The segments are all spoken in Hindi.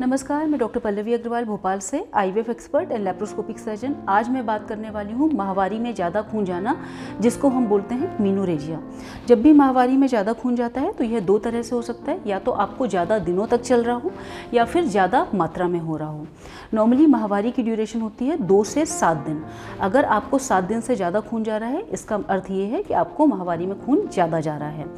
नमस्कार, मैं डॉक्टर पल्लवी अग्रवाल भोपाल से IVF expert and laparoscopic surgeon. आज मैं बात करने वाली हूँ माहवारी में ज़्यादा खून जाना, जिसको हम बोलते हैं मीनोरेजिया। जब भी माहवारी में ज़्यादा खून जाता है तो यह दो तरह से हो सकता है, या तो आपको ज़्यादा दिनों तक चल रहा हो या फिर ज़्यादा मात्रा में हो रहा हो। नॉर्मली माहवारी की ड्यूरेशन होती है 2 से 7 दिन। अगर आपको 7 दिन से ज़्यादा खून जा रहा है, इसका अर्थ ये है कि आपको माहवारी में खून ज़्यादा जा रहा है।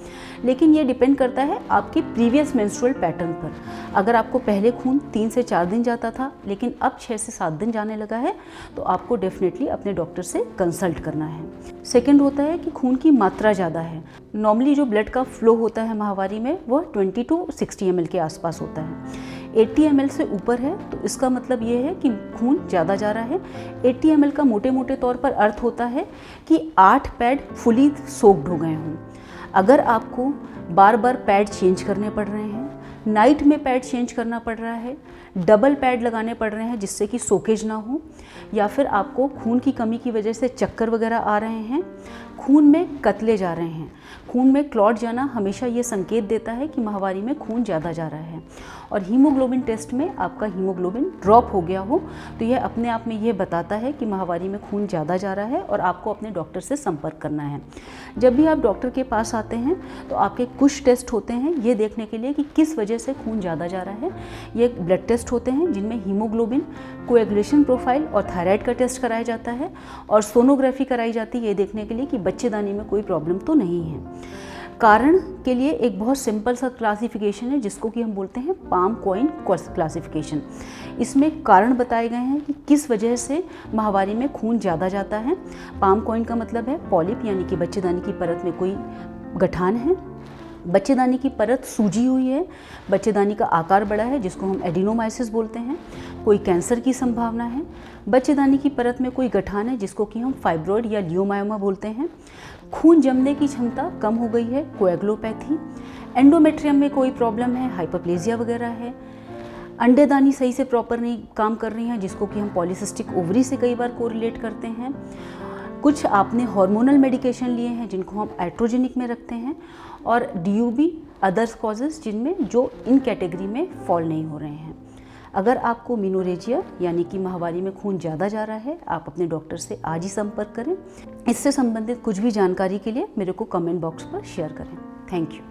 लेकिन ये डिपेंड करता है आपके प्रीवियस मेंस्ट्रुअल पैटर्न पर। अगर आपको पहले खून 3 से 4 दिन जाता था लेकिन अब 6 से 7 दिन जाने लगा है, तो आपको डेफिनेटली अपने डॉक्टर से कंसल्ट करना है। सेकंड होता है कि खून की मात्रा ज़्यादा है। नॉर्मली जो ब्लड का फ्लो होता है माहवारी में वह 20 to 60 ml के आसपास होता है। 80 ml से ऊपर है तो इसका मतलब ये है कि खून ज़्यादा जा रहा है। 80 ml का मोटे मोटे तौर पर अर्थ होता है कि 8 पैड फुली सोक्ड हो गए हों। अगर आपको बार बार पैड चेंज करने पड़ रहे हैं, नाइट में पैड चेंज करना पड़ रहा है, डबल पैड लगाने पड़ रहे हैं जिससे कि सोकेज ना हो, या फिर आपको खून की कमी की वजह से चक्कर वगैरह आ रहे हैं, खून में कतले जा रहे हैं, खून में क्लॉट जाना हमेशा ये संकेत देता है कि माहवारी में खून ज़्यादा जा रहा है। और हीमोग्लोबिन टेस्ट में आपका हीमोग्लोबिन ड्रॉप हो गया हो तो यह अपने आप में ये बताता है कि माहवारी में खून ज़्यादा जा रहा है और आपको अपने डॉक्टर से संपर्क करना है। जब भी आप डॉक्टर के पास आते हैं तो आपके कुछ टेस्ट होते हैं ये देखने के लिए कि किस वजह से खून ज़्यादा जा रहा है। ये ब्लड टेस्ट होते हैं जिनमें हीमोग्लोबिन, कोएगुलेशन प्रोफाइल और थायराइड का टेस्ट कराया जाता है, और सोनोग्राफी कराई जाती है ये देखने के लिए कि बच्चेदानी में कोई प्रॉब्लम तो नहीं है। कारण के लिए एक बहुत सिंपल सा क्लासिफिकेशन है जिसको कि हम बोलते हैं पाम कॉइन क्लासिफिकेशन। इसमें कारण बताए गए हैं कि किस वजह से माहवारी में खून ज़्यादा जाता है। पाम कॉइन का मतलब है पॉलिप, यानी कि बच्चेदानी की परत में कोई गठान है, बच्चेदानी की परत सूजी हुई है, बच्चेदानी का आकार बड़ा है जिसको हम एडिनोमाइसिस बोलते हैं, कोई कैंसर की संभावना है, बच्चेदानी की परत में कोई गठान है जिसको कि हम फाइब्रॉइड या लियोमायोमा बोलते हैं, खून जमने की क्षमता कम हो गई है, कोएगुलोपैथी, एंडोमेट्रियम में कोई प्रॉब्लम है, हाइपरप्लेजिया वगैरह है, अंडेदानी सही से प्रॉपर नहीं काम कर रही हैं जिसको कि हम पॉलीसिस्टिक ओवरी से कई बार कोरिलेट करते हैं, कुछ आपने हार्मोनल मेडिकेशन लिए हैं जिनको हम एट्रोजेनिक में रखते हैं, और DUB अदर्स कॉजेज़ जिनमें जो इन कैटेगरी में फॉल नहीं हो रहे हैं। अगर आपको मीनोरेजिया यानी कि माहवारी में खून ज़्यादा जा रहा है, आप अपने डॉक्टर से आज ही संपर्क करें। इससे संबंधित कुछ भी जानकारी के लिए मेरे को कमेंट बॉक्स पर शेयर करें। Thank you.